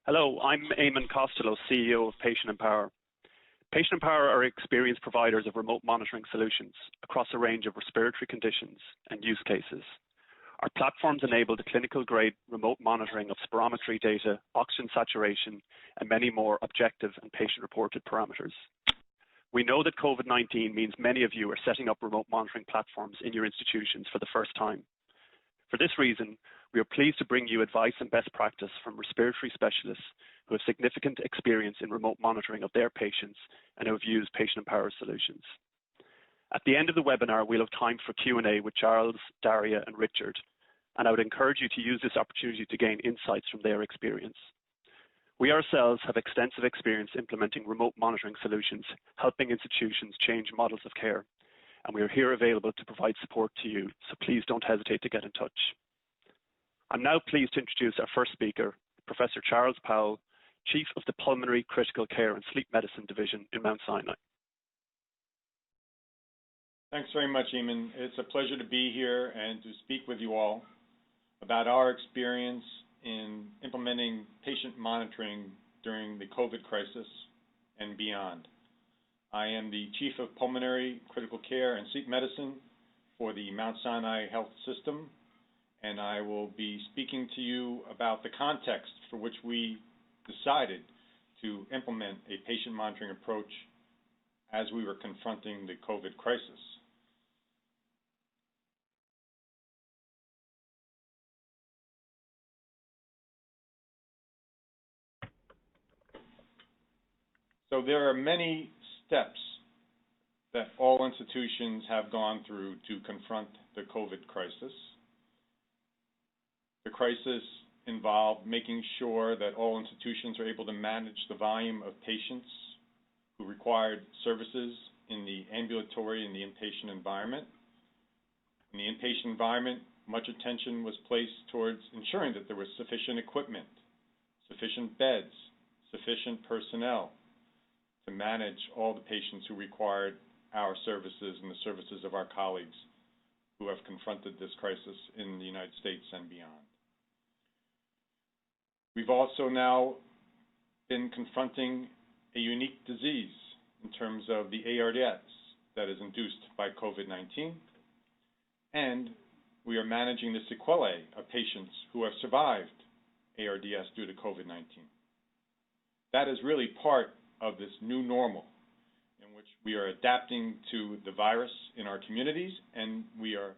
Hello, I'm Eamon Costello, CEO of patientMpower. patientMpower are experienced providers of remote monitoring solutions across a range of respiratory conditions and use cases. Our platforms enable the clinical-grade remote monitoring of spirometry data, oxygen saturation, and many more objective and patient-reported parameters. We know that COVID-19 means many of you are setting up remote monitoring platforms in your institutions for the first time. For this reason, we are pleased to bring you advice and best practice from respiratory specialists who have significant experience in remote monitoring of their patients and who have used patientMpower solutions. At the end of the webinar, we'll have time for Q&A with Charles, Daria, and Richard, and I would encourage you to use this opportunity to gain insights from their experience. We ourselves have extensive experience implementing remote monitoring solutions, helping institutions change models of care, and we are here available to provide support to you, so please don't hesitate to get in touch. I'm now pleased to introduce our first speaker, Professor Charles Powell, Chief of the Pulmonary Critical Care and Sleep Medicine Division in Mount Sinai. Thanks very much, Eamon. It's a pleasure to be here and to speak with you all about our experience in implementing patient monitoring during the COVID crisis and beyond. I am the Chief of Pulmonary Critical Care and Sleep Medicine for the Mount Sinai Health System, and I will be speaking to you about the context for which we decided to implement a patient monitoring approach as we were confronting the COVID crisis. So there are many steps that all institutions have gone through to confront the COVID crisis. The crisis involved making sure that all institutions are able to manage the volume of patients who required services in the ambulatory and the inpatient environment. In the inpatient environment, much attention was placed towards ensuring that there was sufficient equipment, sufficient beds, sufficient personnel to manage all the patients who required our services and the services of our colleagues who have confronted this crisis in the United States and beyond. We've also now been confronting a unique disease in terms of the ARDS that is induced by COVID-19, and we are managing the sequelae of patients who have survived ARDS due to COVID-19. That is really part of this new normal in which we are adapting to the virus in our communities, and we are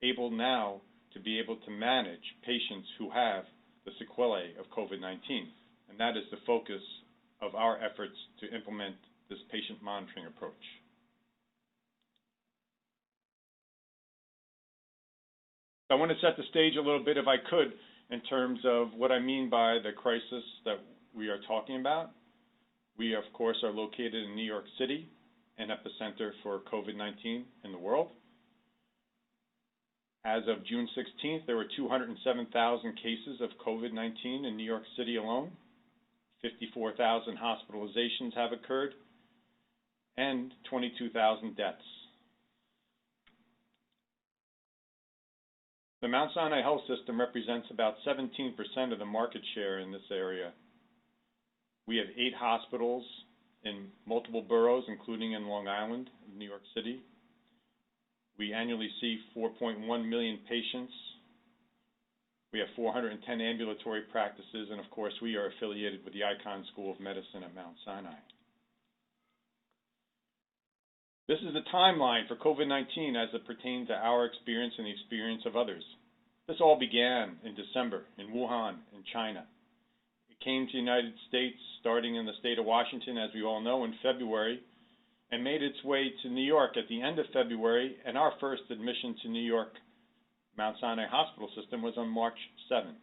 able now to be able to manage patients who have the sequelae of COVID-19, and that is the focus of our efforts to implement this patient monitoring approach. I want to set the stage a little bit, if I could, in terms of what I mean by the crisis that we are talking about. We, of course, are located in New York City, an epicenter for COVID-19 in the world. As of June 16th, there were 207,000 cases of COVID-19 in New York City alone. 54,000 hospitalizations have occurred, and 22,000 deaths. The Mount Sinai Health System represents about 17% of the market share in this area. We have 8 hospitals in multiple boroughs, including in Long Island, New York City. We annually see 4.1 million patients. We have 410 ambulatory practices, and of course, we are affiliated with the Icahn School of Medicine at Mount Sinai. This is the timeline for COVID-19 as it pertains to our experience and the experience of others. This all began in December in Wuhan, in China. It came to the United States starting in the state of Washington, as we all know, in February, and made its way to New York at the end of February, and our first admission to New York Mount Sinai Hospital System was on March 7th.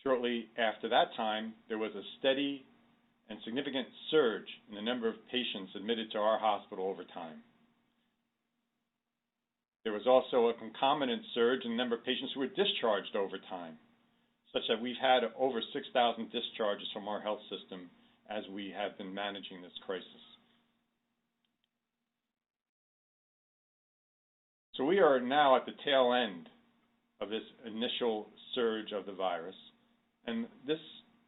Shortly after that time, there was a steady and significant surge in the number of patients admitted to our hospital over time. There was also a concomitant surge in the number of patients who were discharged over time, such that we've had over 6,000 discharges from our health system as we have been managing this crisis. So we are now at the tail end of this initial surge of the virus, and this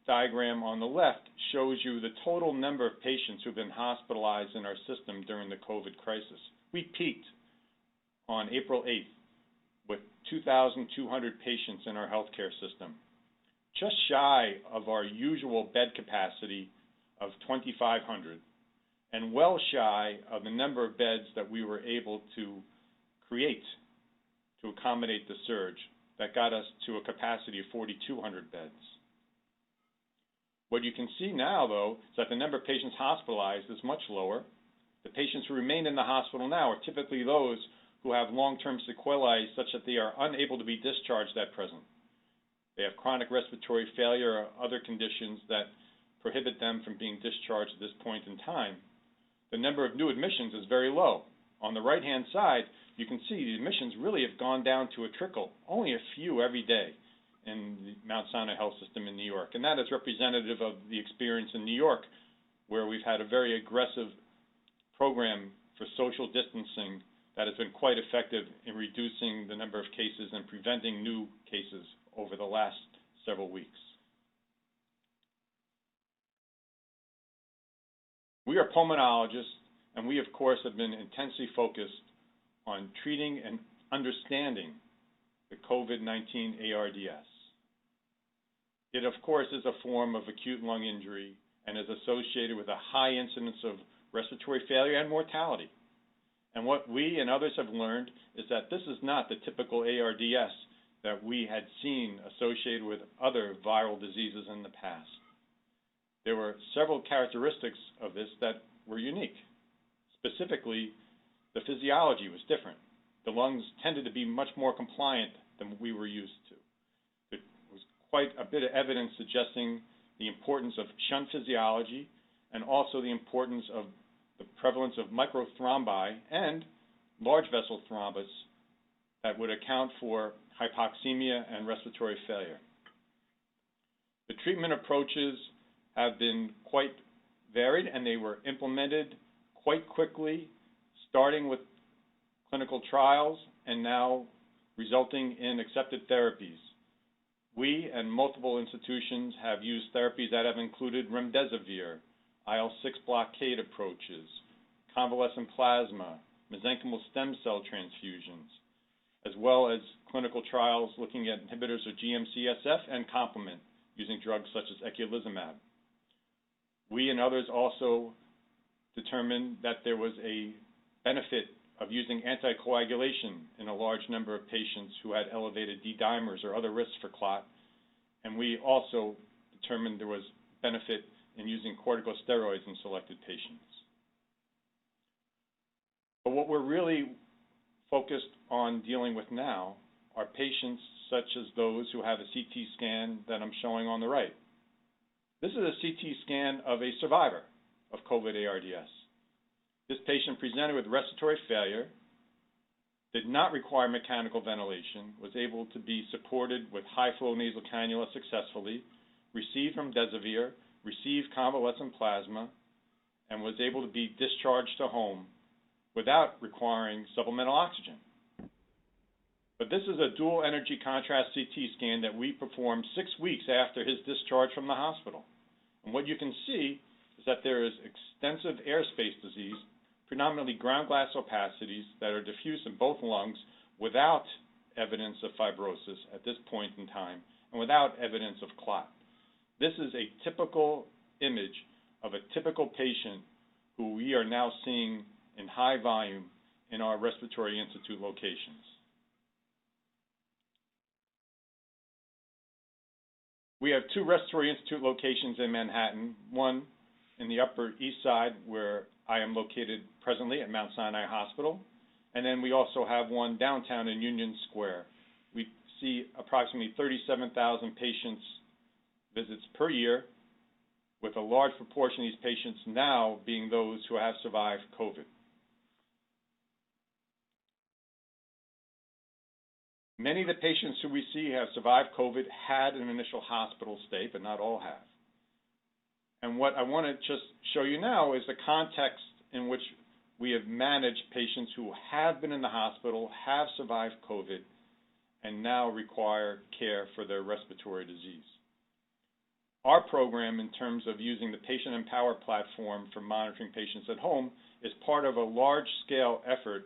diagram on the left shows you the total number of patients who've been hospitalized in our system during the COVID crisis. We peaked on April 8th with 2,200 patients in our healthcare system, just shy of our usual bed capacity of 2,500, and well shy of the number of beds that we were able to create to accommodate the surge that got us to a capacity of 4,200 beds. What you can see now, though, is that the number of patients hospitalized is much lower. The patients who remain in the hospital now are typically those who have long-term sequelae such that they are unable to be discharged at present. They have chronic respiratory failure or other conditions that prohibit them from being discharged at this point in time. The number of new admissions is very low. On the right-hand side, you can see the admissions really have gone down to a trickle, only a few every day in the Mount Sinai Health System in New York. And that is representative of the experience in New York, where we've had a very aggressive program for social distancing that has been quite effective in reducing the number of cases and preventing new cases over the last several weeks. We are pulmonologists, and we, of course, have been intensely focused on treating and understanding the COVID-19 ARDS. It, of course, is a form of acute lung injury and is associated with a high incidence of respiratory failure and mortality. And what we and others have learned is that this is not the typical ARDS that we had seen associated with other viral diseases in the past. There were several characteristics of this that were unique. Specifically, the physiology was different. The lungs tended to be much more compliant than we were used to. There was quite a bit of evidence suggesting the importance of shunt physiology and also the importance of the prevalence of microthrombi and large vessel thrombus that would account for hypoxemia and respiratory failure. The treatment approaches have been quite varied, and they were implemented quite quickly, starting with clinical trials and now resulting in accepted therapies. We and multiple institutions have used therapies that have included remdesivir, IL-6 blockade approaches, convalescent plasma, mesenchymal stem cell transfusions, as well as clinical trials looking at inhibitors of GM-CSF and complement using drugs such as eculizumab. We and others also determined that there was a benefit of using anticoagulation in a large number of patients who had elevated D-dimers or other risks for clot, and we also determined there was benefit in using corticosteroids in selected patients. But what we're really focused on dealing with now are patients such as those who have a CT scan that I'm showing on the right. This is a CT scan of a survivor of COVID ARDS. This patient presented with respiratory failure, did not require mechanical ventilation, was able to be supported with high-flow nasal cannula successfully, received remdesivir, received convalescent plasma, and was able to be discharged to home without requiring supplemental oxygen. But this is a dual energy contrast CT scan that we performed 6 weeks after his discharge from the hospital. And what you can see is that there is extensive airspace disease, predominantly ground glass opacities that are diffuse in both lungs without evidence of fibrosis at this point in time and without evidence of clot. This is a typical image of a typical patient who we are now seeing in high volume in our Respiratory Institute locations. We have 2 Respiratory Institute locations in Manhattan, one in the Upper East Side where I am located presently at Mount Sinai Hospital, and then we also have one downtown in Union Square. We see approximately 37,000 patients visits per year, with a large proportion of these patients now being those who have survived COVID. Many of the patients who we see have survived COVID had an initial hospital stay, but not all have. And what I want to just show you now is the context in which we have managed patients who have been in the hospital, have survived COVID, and now require care for their respiratory disease. Our program, in terms of using the patientMpower platform for monitoring patients at home, is part of a large-scale effort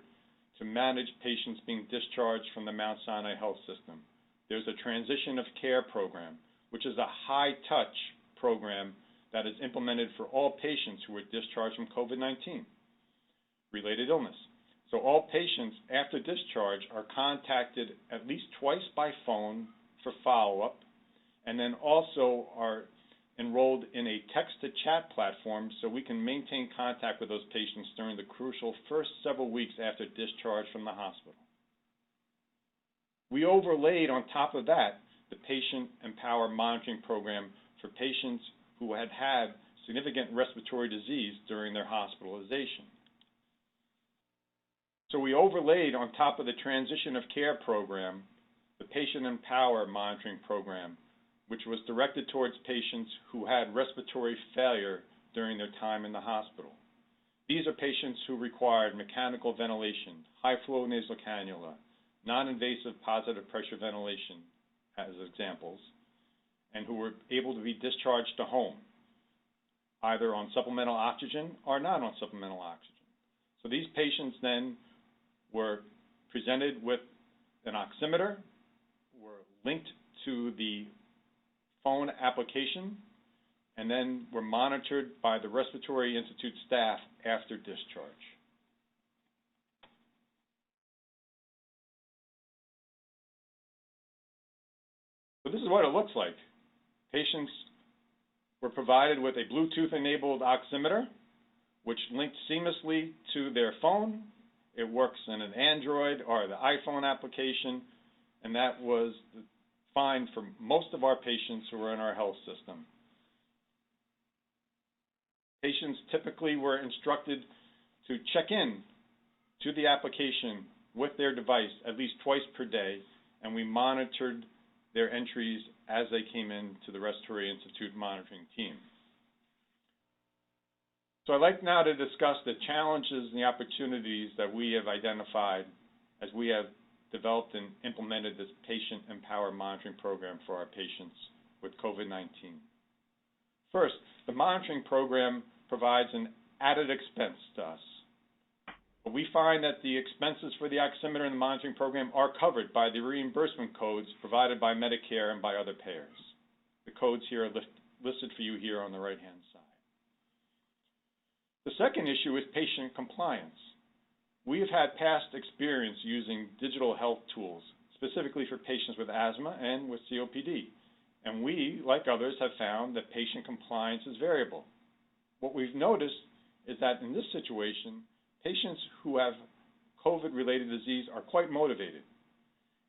to manage patients being discharged from the Mount Sinai Health System. There's a transition of care program, which is a high-touch program that is implemented for all patients who are discharged from COVID-19 related illness. So all patients after discharge are contacted at least twice by phone for follow-up, and then also are enrolled in a text-to-chat platform so we can maintain contact with those patients during the crucial first several weeks after discharge from the hospital. We overlaid on top of that the patientMpower monitoring program for patients who had significant respiratory disease during their hospitalization. So we overlaid on top of the transition of care program the patientMpower monitoring program, which was directed towards patients who had respiratory failure during their time in the hospital. These are patients who required mechanical ventilation, high-flow nasal cannula, non-invasive positive pressure ventilation as examples, and who were able to be discharged to home, either on supplemental oxygen or not on supplemental oxygen. So these patients then were presented with an oximeter, were linked to the phone application, and then were monitored by the Respiratory Institute staff after discharge. So this is what it looks like. Patients were provided with a Bluetooth-enabled oximeter, which linked seamlessly to their phone. It works in an Android or the iPhone application, and that was fine for most of our patients who were in our health system. Patients typically were instructed to check in to the application with their device at least twice per day, and we monitored their entries as they came into the Respiratory Institute monitoring team. So I'd like now to discuss the challenges and the opportunities that we have identified as we have developed and implemented this patientMpower monitoring program for our patients with COVID-19. First, the monitoring program provides an added expense to us. But we find that the expenses for the oximeter and the monitoring program are covered by the reimbursement codes provided by Medicare and by other payers. The codes here are listed for you here on the right-hand side. The second issue is patient compliance. We have had past experience using digital health tools, specifically for patients with asthma and with COPD. And we, like others, have found that patient compliance is variable. What we've noticed is that in this situation, patients who have COVID-related disease are quite motivated.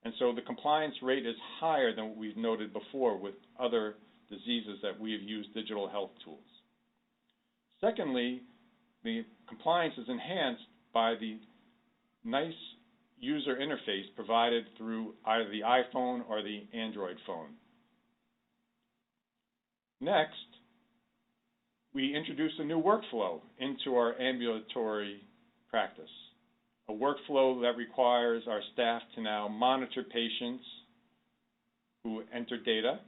And so the compliance rate is higher than what we've noted before with other diseases that we have used digital health tools. Secondly, the compliance is enhanced by the nice user interface provided through either the iPhone or the Android phone. Next, we introduced a new workflow into our ambulatory practice, a workflow that requires our staff to now monitor patients who enter data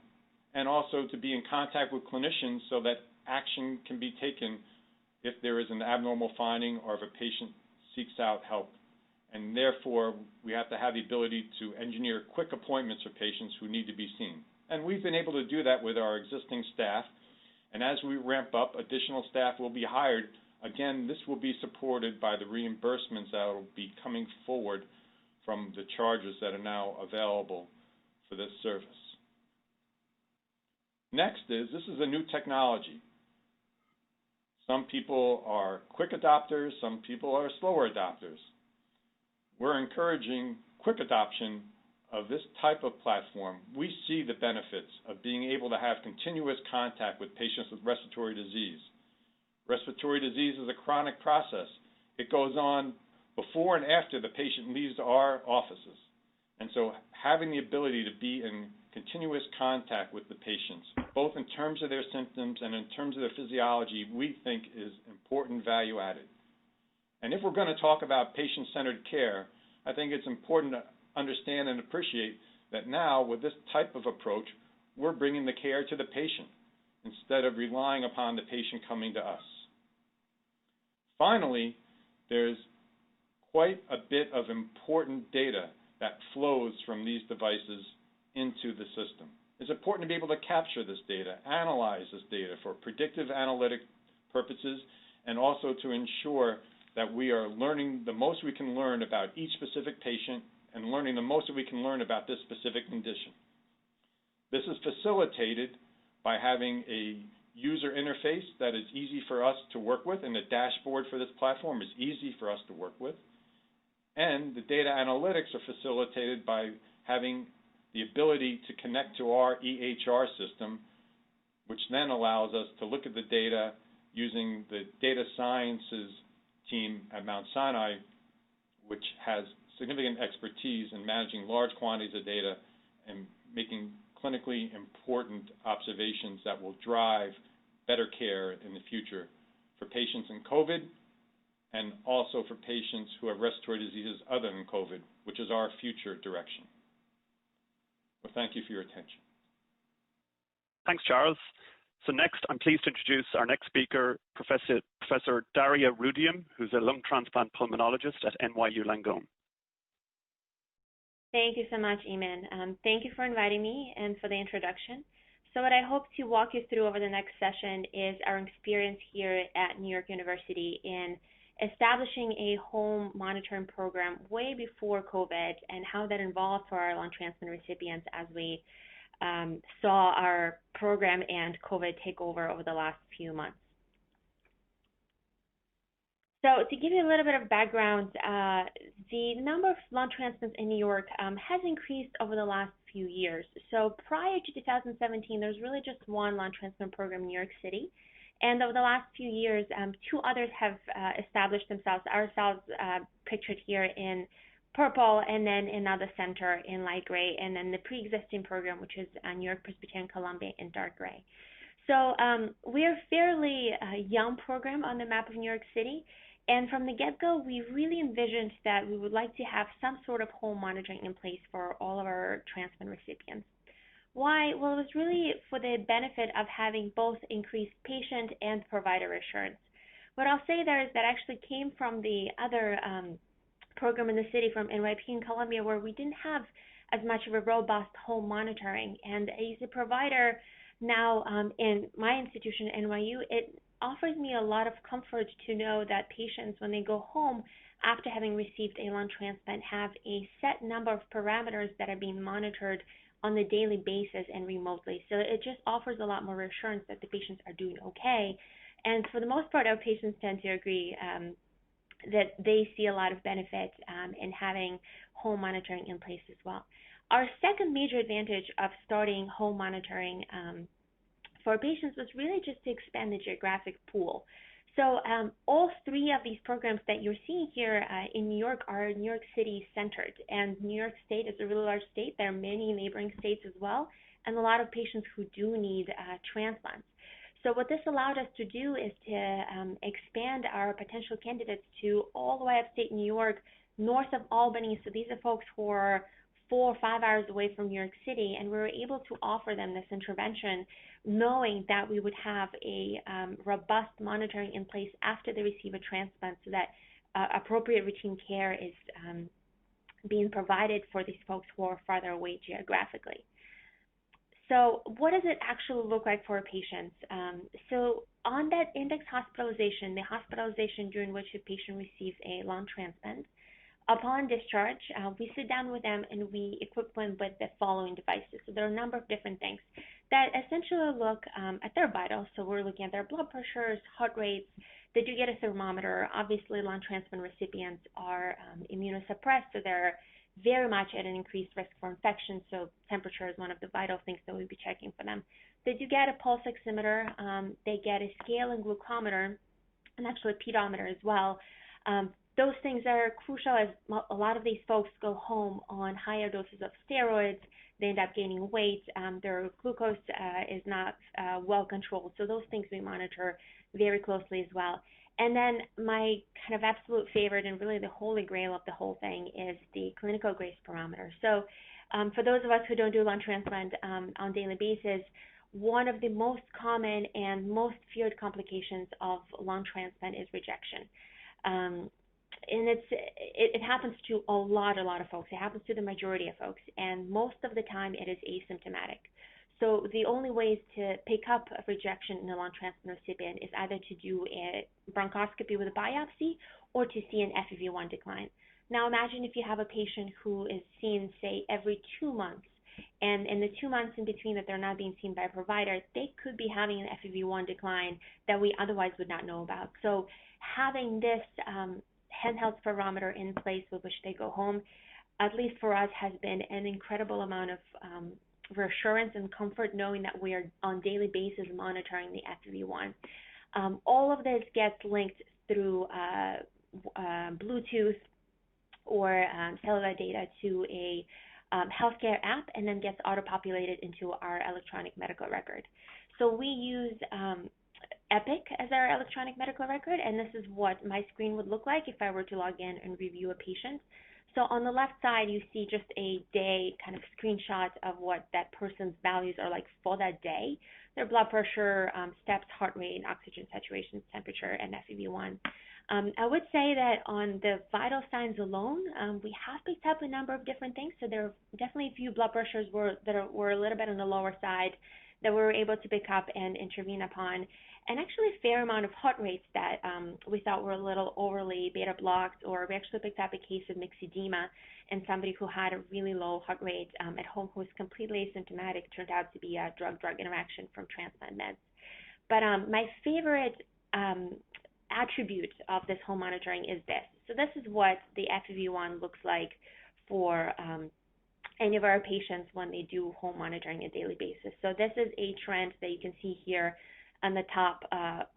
and also to be in contact with clinicians so that action can be taken if there is an abnormal finding or if a patient seeks out help. And therefore, we have to have the ability to engineer quick appointments for patients who need to be seen. And we've been able to do that with our existing staff. And as we ramp up, additional staff will be hired. Again, this will be supported by the reimbursements that will be coming forward from the charges that are now available for this service. Next this is a new technology. Some people are quick adopters, some people are slower adopters. We're encouraging quick adoption of this type of platform. We see the benefits of being able to have continuous contact with patients with respiratory disease. Respiratory disease is a chronic process. It goes on before and after the patient leaves our offices. And so having the ability to be in continuous contact with the patients, both in terms of their symptoms and in terms of their physiology, we think is important value added. And if we're going to talk about patient-centered care, I think it's important to understand and appreciate that now with this type of approach, we're bringing the care to the patient. instead of relying upon the patient coming to us. Finally, there's quite a bit of important data that flows from these devices into the system. It's important to be able to capture this data, analyze this data for predictive analytic purposes, and also to ensure that we are learning the most we can learn about each specific patient and learning the most that we can learn about this specific condition. This is facilitated by having a user interface that is easy for us to work with, and the dashboard for this platform is easy for us to work with. And the data analytics are facilitated by having the ability to connect to our EHR system, which then allows us to look at the data using the data sciences team at Mount Sinai, which has significant expertise in managing large quantities of data and making clinically important observations that will drive better care in the future for patients in COVID and also for patients who have respiratory diseases other than COVID, which is our future direction. Well, thank you for your attention. Thanks, Charles. So next, I'm pleased to introduce our next speaker, Professor Daria Rudium, who's a lung transplant pulmonologist at NYU Langone. Thank you so much, Eamon. Thank you for inviting me and for the introduction. So what I hope to walk you through over the next session is our experience here at New York University in establishing a home monitoring program way before COVID and how that involved for our lung transplant recipients as we saw our program and COVID take over the last few months. So to give you a little bit of background, the number of lung transplants in New York has increased over the last few years. So prior to 2017, there was really just one lung transplant program in New York City. And over the last few years, two others have established themselves, ourselves pictured here in purple, and then another center in light gray, and then the pre-existing program, which is New York Presbyterian Columbia in dark gray. So we're a fairly young program on the map of New York City. And from the get-go, we really envisioned that we would like to have some sort of home monitoring in place for all of our transplant recipients. Why? Well, it was really for the benefit of having both increased patient and provider assurance. What I'll say there is that actually came from the other program in the city from NYP in Columbia, where we didn't have as much of a robust home monitoring. And as a provider now in my institution, NYU, it offers me a lot of comfort to know that patients, when they go home after having received a lung transplant, have a set number of parameters that are being monitored on a daily basis and remotely. So it just offers a lot more reassurance that the patients are doing okay. And for the most part, our patients tend to agree that they see a lot of benefit in having home monitoring in place as well. Our second major advantage of starting home monitoring for patients was really just to expand the geographic pool. So all three of these programs that you're seeing here in New York are New York City centered, and New York State is a really large state. There are many neighboring states as well, and a lot of patients who do need transplants. So what this allowed us to do is to expand our potential candidates to all the way upstate New York, north of Albany. So these are folks who are 4 or 5 hours away from New York City, and we were able to offer them this intervention, knowing that we would have a robust monitoring in place after they receive a transplant, so that appropriate routine care is being provided for these folks who are farther away geographically. So what does it actually look like for patients? So on that index hospitalization, the hospitalization during which a patient receives a lung transplant, upon discharge, we sit down with them and we equip them with the following devices. So there are a number of different things that essentially look at their vitals. So we're looking at their blood pressures, heart rates. They do get a thermometer. Obviously, lung transplant recipients are immunosuppressed, so they're very much at an increased risk for infection. So temperature is one of the vital things that we'll be checking for them. They do get a pulse oximeter. They get a scale and glucometer, and actually a pedometer as well. Those things are crucial as a lot of these folks go home on higher doses of steroids. They end up gaining weight. Their glucose is not well controlled. So those things we monitor very closely as well. And then my kind of absolute favorite and really the holy grail of the whole thing is the clinical grace barometer. So for those of us who don't do lung transplant on a daily basis, one of the most common and most feared complications of lung transplant is rejection. And it happens to a lot of folks. It happens to the majority of folks, and most of the time it is asymptomatic. So the only ways to pick up a rejection in a lung transplant recipient is either to do a bronchoscopy with a biopsy or to see an FEV1 decline. Now imagine if you have a patient who is seen, say, every 2 months, and in the 2 months in between that they're not being seen by a provider, they could be having an FEV1 decline that we otherwise would not know about. So having this handheld spirometer in place with which they go home, at least for us, has been an incredible amount of reassurance and comfort knowing that we are on daily basis monitoring the FEV1. All of this gets linked through Bluetooth or cellular data to a healthcare app, and then gets auto-populated into our electronic medical record. So we use Epic as our electronic medical record, and this is what my screen would look like if I were to log in and review a patient. So on the left side, you see just a day kind of screenshot of what that person's values are like for that day. Their blood pressure, steps, heart rate, oxygen saturation, temperature, and FEV1. I would say that on the vital signs alone, we have picked up a number of different things. So there are definitely a few blood pressures that were a little bit on the lower side that we were able to pick up and intervene upon, and actually a fair amount of heart rates that we thought were a little overly beta blocked, or we actually picked up a case of myxedema in somebody who had a really low heart rate at home who was completely asymptomatic. Turned out to be a drug-drug interaction from transplant meds. But my favorite attribute of this home monitoring is this. So this is what the FEV1 looks like for any of our patients when they do home monitoring on a daily basis. So this is a trend that you can see here on the top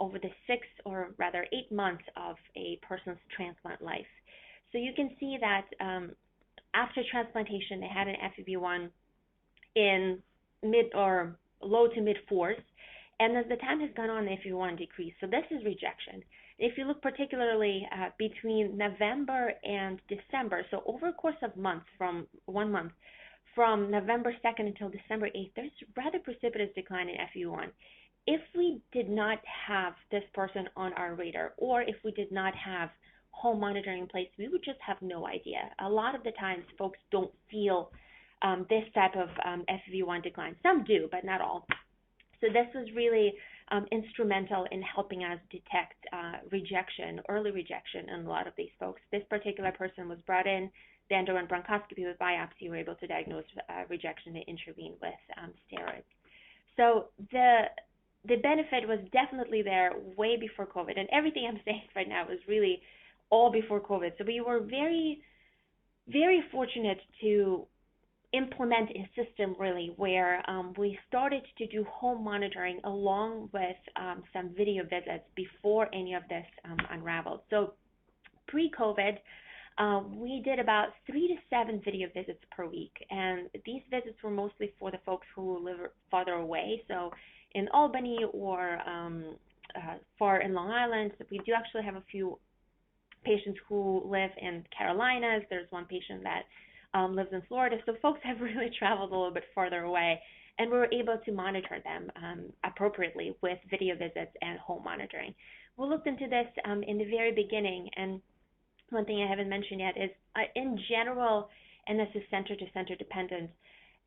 over the 6 or rather 8 months of a person's transplant life. So you can see that after transplantation, they had an FEV1 in mid or low to mid 4s, and as the time has gone on, the FEV1 decreased. So this is rejection. If you look particularly between November and December, so over a course of months, from 1 month, from November 2nd until December 8th, there's rather precipitous decline in FEV1. If we did not have this person on our radar, or if we did not have home monitoring in place, we would just have no idea. A lot of the times, folks don't feel this type of FEV1 decline. Some do, but not all. So this was really instrumental in helping us detect rejection, early rejection in a lot of these folks. This particular person was brought in, they underwent bronchoscopy with biopsy, were able to diagnose rejection and intervene with steroids. So the benefit was definitely there way before COVID, and everything I'm saying right now is really all before COVID. So we were very, very fortunate to implement a system really where we started to do home monitoring along with some video visits before any of this unraveled. So pre-COVID, we did about 3 to 7 video visits per week, and these visits were mostly for the folks who live farther away, so in Albany or far in Long Island. We do actually have a few patients who live in Carolinas. There's one patient that lives in Florida, so folks have really traveled a little bit farther away, and we were able to monitor them appropriately with video visits and home monitoring. We looked into this in the very beginning, and one thing I haven't mentioned yet is in general, and this is center-to-center dependent,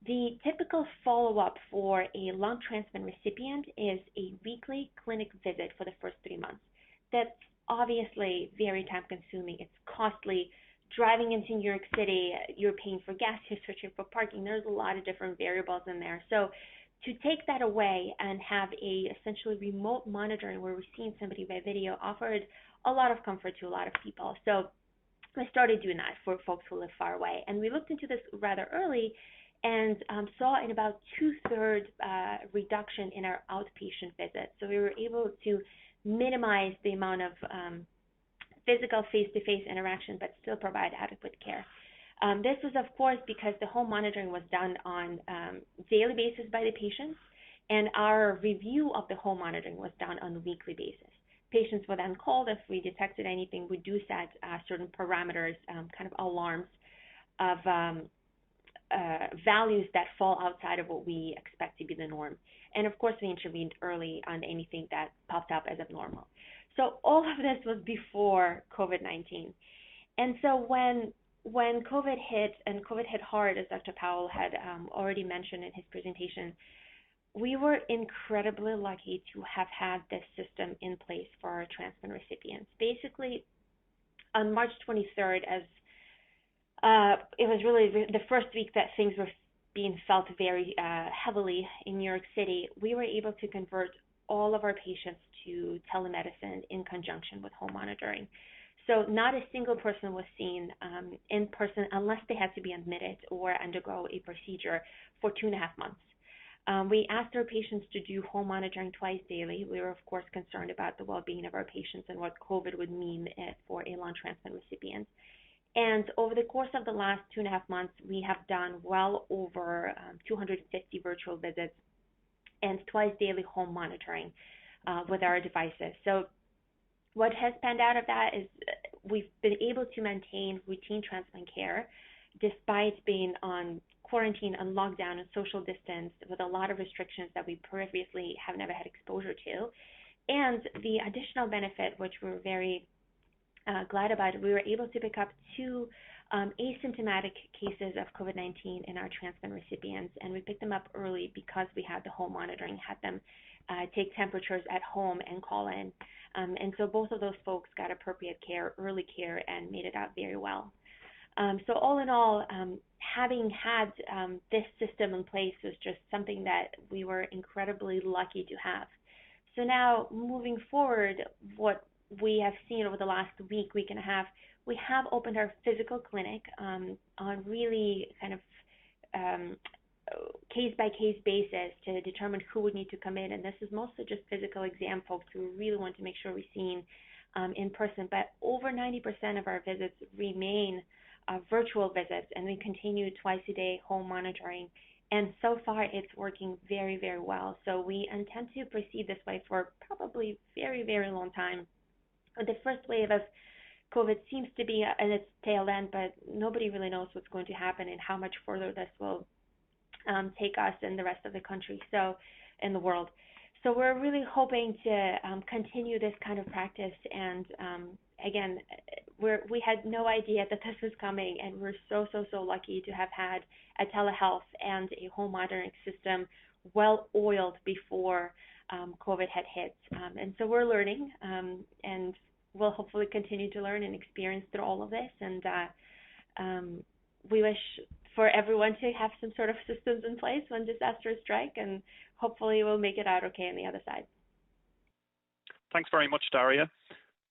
the typical follow-up for a lung transplant recipient is a weekly clinic visit for the first 3 months. That's obviously very time-consuming. It's costly. Driving into New York City, you're paying for gas, you're searching for parking. There's a lot of different variables in there. So to take that away and have a essentially remote monitoring where we're seeing somebody by video offered a lot of comfort to a lot of people. So I started doing that for folks who live far away. And we looked into this rather early and saw in about 2/3 reduction in our outpatient visits. So we were able to minimize the amount of physical face-to-face interaction, but still provide adequate care. This was, of course, because the home monitoring was done on daily basis by the patients, and our review of the home monitoring was done on a weekly basis. Patients were then called if we detected anything. We do set certain parameters, kind of alarms of values that fall outside of what we expect to be the norm. And of course, we intervened early on anything that popped up as abnormal. So all of this was before COVID-19. And so when COVID hit, and COVID hit hard, as Dr. Powell had already mentioned in his presentation, we were incredibly lucky to have had this system in place for our transplant recipients. Basically, on March 23rd, as it was really the first week that things were being felt very heavily in New York City, we were able to convert all of our patients to telemedicine in conjunction with home monitoring. So not a single person was seen in person unless they had to be admitted or undergo a procedure for 2.5 months. We asked our patients to do home monitoring twice daily. We were, of course, concerned about the well-being of our patients and what COVID would mean for a lung transplant recipient. And over the course of the last 2.5 months, we have done well over 250 virtual visits and twice daily home monitoring with our devices. So what has panned out of that is we've been able to maintain routine transplant care despite being on quarantine and lockdown and social distance with a lot of restrictions that we previously have never had exposure to. And the additional benefit, which we're very glad about, we were able to pick up 2 asymptomatic cases of COVID-19 in our transplant recipients, and we picked them up early because we had the home monitoring, had them take temperatures at home and call in. And so both of those folks got appropriate care, early care, and made it out very well. So all in all, having had this system in place was just something that we were incredibly lucky to have. So now moving forward, what we have seen over the last week and a half, we have opened our physical clinic on really kind of case-by-case basis to determine who would need to come in. And this is mostly just physical exam folks who really want to make sure we're seen in person. But over 90% of our visits remain virtual visits, and we continue twice a day home monitoring. And so far, it's working very, very well. So we intend to proceed this way for probably very, very long time. The first wave of COVID seems to be at its tail end, but nobody really knows what's going to happen and how much further this will take us and the rest of the country, so in the world. So we're really hoping to continue this kind of practice. And again, we had no idea that this was coming, and we're so lucky to have had a telehealth and a home monitoring system well-oiled before COVID had hit. And so we're learning, and we'll hopefully continue to learn and experience through all of this. And we wish for everyone to have some sort of systems in place when disasters strike, and hopefully we'll make it out okay on the other side. Thanks very much, Daria.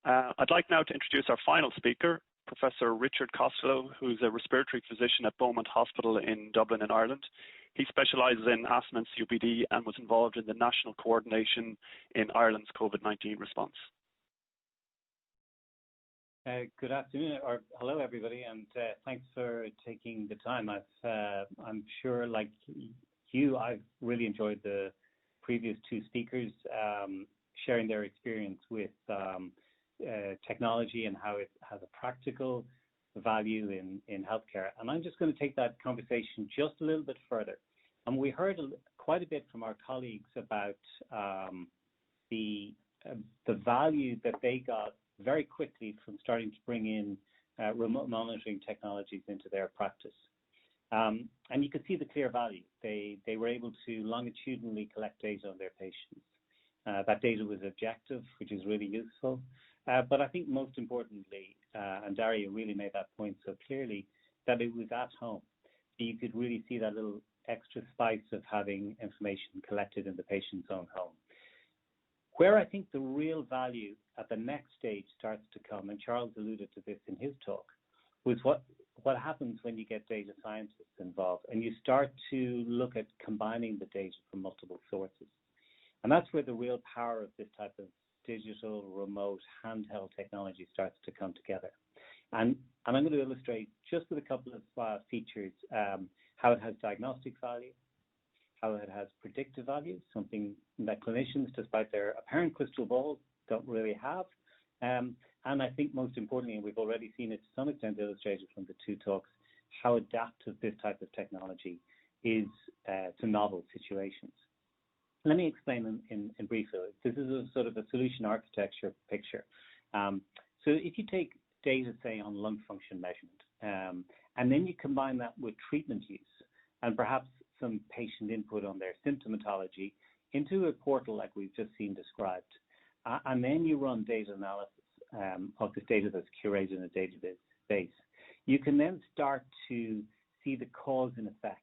I'd like now to introduce our final speaker, Professor Richard Costello, who's a respiratory physician at Beaumont Hospital in Dublin in Ireland. He specialises in asthma and COPD and was involved in the national coordination in Ireland's COVID-19 response. Good afternoon, or hello everybody, and thanks for taking the time. I'm sure, like you, I've really enjoyed the previous 2 speakers sharing their experience with technology and how it has a practical value in healthcare. And I'm just going to take that conversation just a little bit further. And we heard quite a bit from our colleagues about the value that they got very quickly from starting to bring in remote monitoring technologies into their practice. And you could see the clear value. They were able to longitudinally collect data on their patients. That data was objective, which is really useful. But I think most importantly, and Daria really made that point so clearly, that it was at home. You could really see that little extra spice of having information collected in the patient's own home. Where I think the real value at the next stage starts to come, and Charles alluded to this in his talk, was what happens when you get data scientists involved and you start to look at combining the data from multiple sources. And that's where the real power of this type of digital, remote, handheld technology starts to come together. And I'm going to illustrate just with a couple of features how it has diagnostic value, how it has predictive value, something that clinicians, despite their apparent crystal balls, don't really have. And I think most importantly, and we've already seen it to some extent illustrated from the 2 talks, how adaptive this type of technology is to novel situations. Let me explain in brief. This is a sort of a solution architecture picture. So if you take data, say, on lung function measurement, and then you combine that with treatment use and perhaps some patient input on their symptomatology into a portal like we've just seen described, and then you run data analysis of this data that's curated in a database, you can then start to see the cause and effect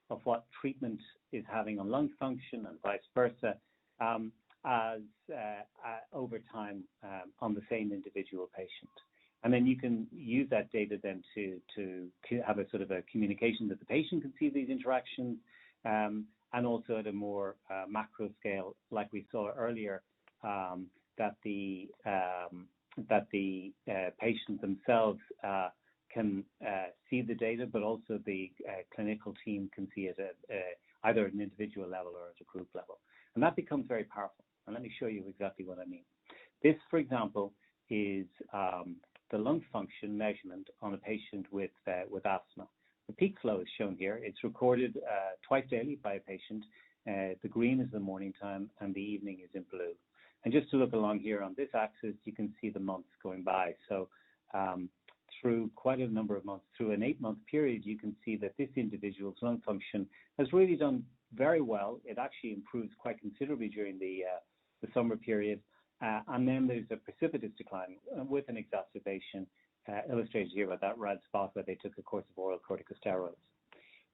of what treatment is having on lung function and vice versa over time on the same individual patient. And then you can use that data then to have a sort of a communication that the patient can see these interactions, and also at a more macro scale, like we saw earlier, that the patients themselves can see the data, but also the clinical team can see it at either at an individual level or at a group level. And that becomes very powerful. And let me show you exactly what I mean. This, for example, is the lung function measurement on a patient with asthma. The peak flow is shown here. It's recorded twice daily by a patient. The green is the morning time and the evening is in blue. And just to look along here on this axis, you can see the months going by. So through quite a number of months, through an 8-month period, you can see that this individual's lung function has really done very well. It actually improves quite considerably during the summer period. And then there's a precipitous decline with an exacerbation illustrated here by that red spot where they took a course of oral corticosteroids.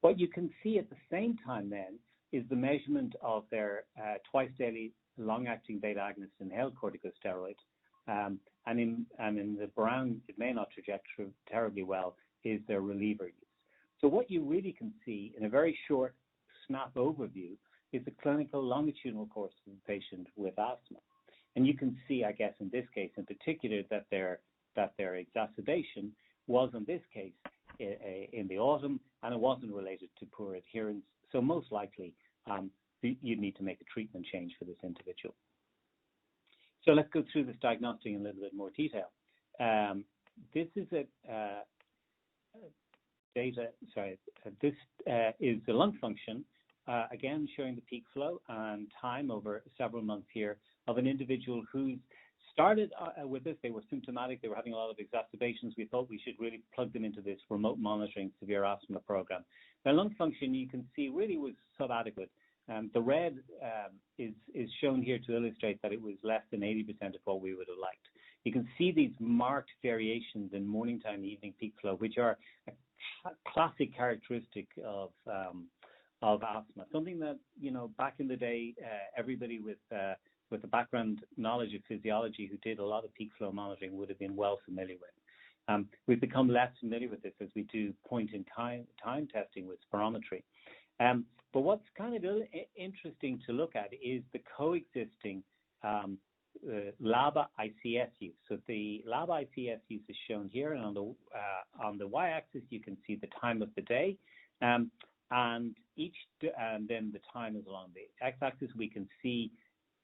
What you can see at the same time then is the measurement of their twice daily long-acting beta-agonist inhaled corticosteroid. And in the brown, it may not traject terribly well, is their reliever use. So what you really can see in a very short snap overview is the clinical longitudinal course of the patient with asthma. And you can see, I guess, in this case in particular, that their exacerbation was, in this case, in the autumn, and it wasn't related to poor adherence. So most likely, you'd need to make a treatment change for this individual. So let's go through this diagnostic in a little bit more detail. This is this is the lung function, again showing the peak flow and time over several months here of an individual who started with this. They were symptomatic. They were having a lot of exacerbations. We thought we should really plug them into this remote monitoring severe asthma program. Their lung function, you can see, really was subadequate. The red is shown here to illustrate that it was less than 80% of what we would have liked. You can see these marked variations in morning time, evening peak flow, which are a classic characteristic of asthma. Something that, back in the day, everybody with the background knowledge of physiology who did a lot of peak flow monitoring would have been well familiar with. We've become less familiar with this as we do point-in-time testing with spirometry. But what's kind of interesting to look at is the coexisting LABA ICS use. So the LABA ICS use is shown here, and on the y-axis you can see the time of the day, and then the time is along the x-axis. We can see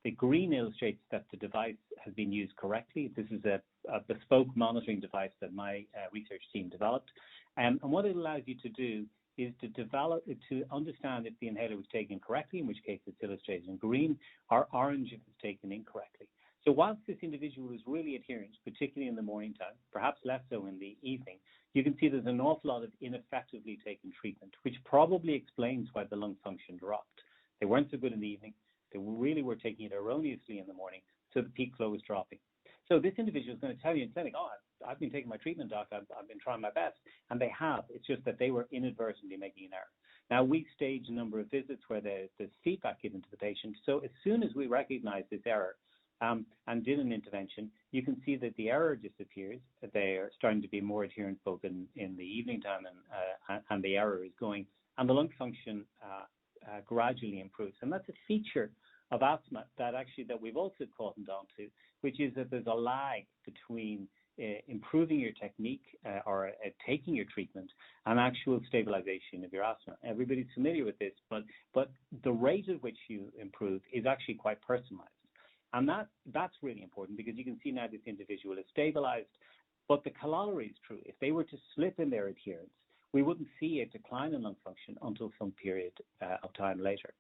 the green illustrates that the device has been used correctly. This is a bespoke monitoring device that my research team developed, and what it allows you to do is to understand if the inhaler was taken correctly, in which case it's illustrated in green, or orange if it's taken incorrectly. So whilst this individual is really adherent, particularly in the morning time, perhaps less so in the evening, you can see there's an awful lot of ineffectively taken treatment, which probably explains why the lung function dropped. They weren't so good in the evening. They really were taking it erroneously in the morning, so the peak flow was dropping. So this individual is going to tell you in clinic, I've been taking my treatment, doc, I've been trying my best, and they have. It's just that they were inadvertently making an error. Now, we staged a number of visits where there's feedback given to the patient. So as soon as we recognize this error and did an intervention, you can see that the error disappears. They are starting to be more adherent both in the evening time and the error is going, and the lung function gradually improves. And that's a feature of asthma that we've also caught on to, which is that there's a lag between improving your technique or taking your treatment and actual stabilization of your asthma. Everybody's familiar with this, but the rate at which you improve is actually quite personalized. And that's really important, because you can see now this individual is stabilized, but the corollary is true. If they were to slip in their adherence, we wouldn't see a decline in lung function until some period of time later.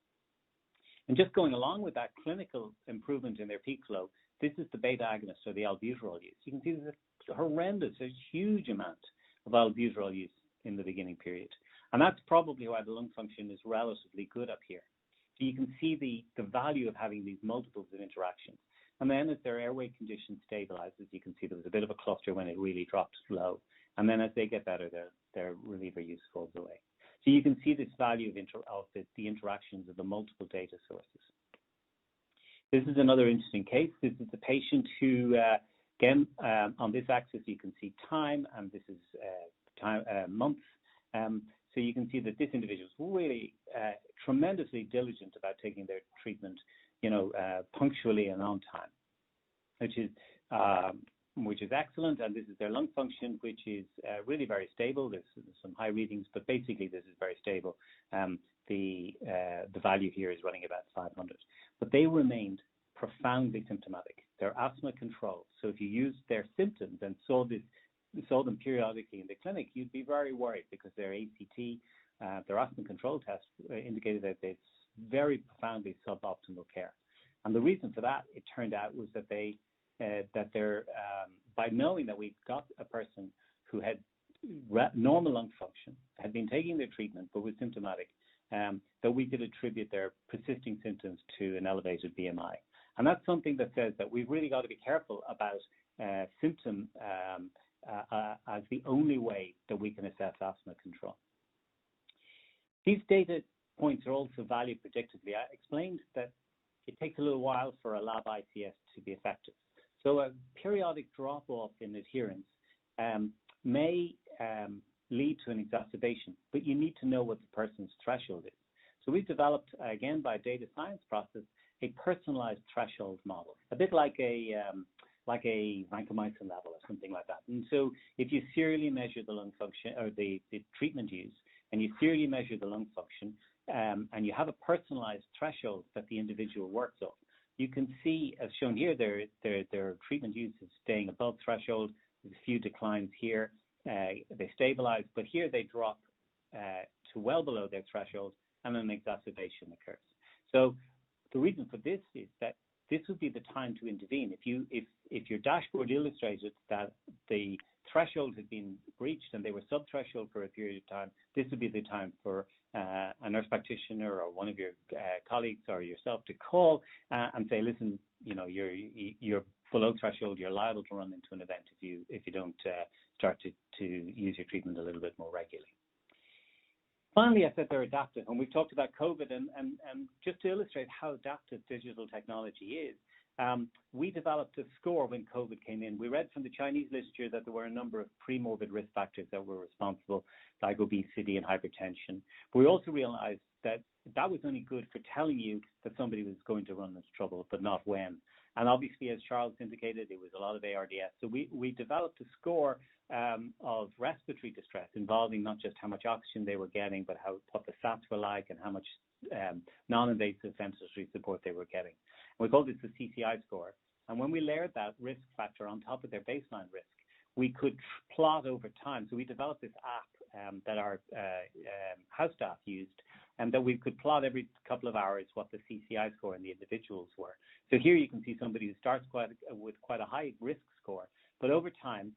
And just going along with that clinical improvement in their peak flow, this is the beta agonist or the albuterol use. You can see there's a horrendous, a huge amount of albuterol use in the beginning period. And that's probably why the lung function is relatively good up here. So you can see the value of having these multiples of interactions. And then as their airway condition stabilizes, you can see there was a bit of a cluster when it really dropped low. And then as they get better, their reliever use falls away. So you can see this value of the interactions of the multiple data sources. This is another interesting case. This is a patient who, again, on this axis you can see time, and this is months. So you can see that this individual is really tremendously diligent about taking their treatment, punctually and on time, which is excellent. And this is their lung function, which is really very stable. There's some high readings, but basically this is very stable. The value here is running about 500, but they remained profoundly symptomatic. They're asthma controlled. So if you used their symptoms and saw them periodically in the clinic, you'd be very worried because their ACT, their asthma control test, indicated that it's very profoundly suboptimal care. And the reason for that, it turned out, was that by knowing that we got a person who had normal lung function, had been taking their treatment but was symptomatic, that we could attribute their persisting symptoms to an elevated BMI. And that's something that says that we've really got to be careful about symptom as the only way that we can assess asthma control. These data points are also valued predictively. I explained that it takes a little while for a lab ICS to be effective. So a periodic drop-off in adherence may lead to an exacerbation, but you need to know what the person's threshold is. So we've developed, again, by a data science process, a personalized threshold model, a bit like a vancomycin level or something like that. And so if you serially measure the lung function or the treatment use, and you serially measure the lung function, and you have a personalized threshold that the individual works off, you can see, as shown here, their treatment use is staying above threshold. There's a few declines here. They stabilize, but here they drop to well below their threshold, and an exacerbation occurs. So the reason for this is that this would be the time to intervene. If your dashboard illustrated that the threshold had been breached and they were sub-threshold for a period of time, this would be the time for a nurse practitioner or one of your colleagues or yourself to call and say, listen, you're below threshold, you're liable to run into an event if you don't start to use your treatment a little bit more regularly. Finally, I said they're adaptive, and we've talked about COVID, and just to illustrate how adaptive digital technology is, we developed a score when COVID came in. We read from the Chinese literature that there were a number of pre-morbid risk factors that were responsible, like obesity and hypertension. But we also realized that that was only good for telling you that somebody was going to run into trouble, but not when. And obviously, as Charles indicated, it was a lot of ARDS. So we developed a score of respiratory distress involving not just how much oxygen they were getting, but what the SATs were like and how much non-invasive ventilatory support they were getting. And we called this the CCI score. And when we layered that risk factor on top of their baseline risk, we could plot over time. So we developed this app that our house staff used, and that we could plot every couple of hours what the CCI score and the individuals were. So here you can see somebody who starts with quite a high risk score, but over time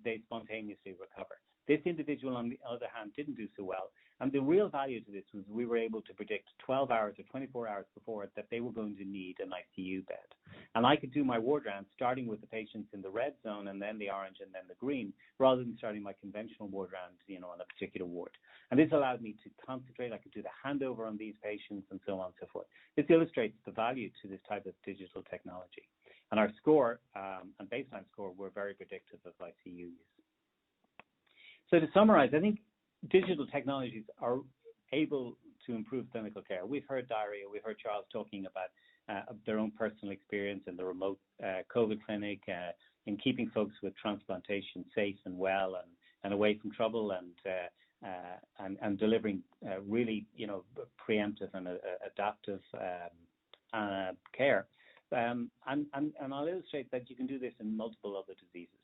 they spontaneously recover. This individual, on the other hand, didn't do so well. And the real value to this was we were able to predict 12 hours or 24 hours before that they were going to need an ICU bed. And I could do my ward round starting with the patients in the red zone and then the orange and then the green, rather than starting my conventional ward round, on a particular ward. And this allowed me to concentrate. I could do the handover on these patients and so on and so forth. This illustrates the value to this type of digital technology. And our score and baseline score were very predictive of ICU use. So to summarize, I think digital technologies are able to improve clinical care. We've heard Daria, we've heard Charles talking about their own personal experience in the remote COVID clinic, in keeping folks with transplantation safe and well and away from trouble, and delivering really, preemptive and adaptive care. And I'll illustrate that you can do this in multiple other diseases.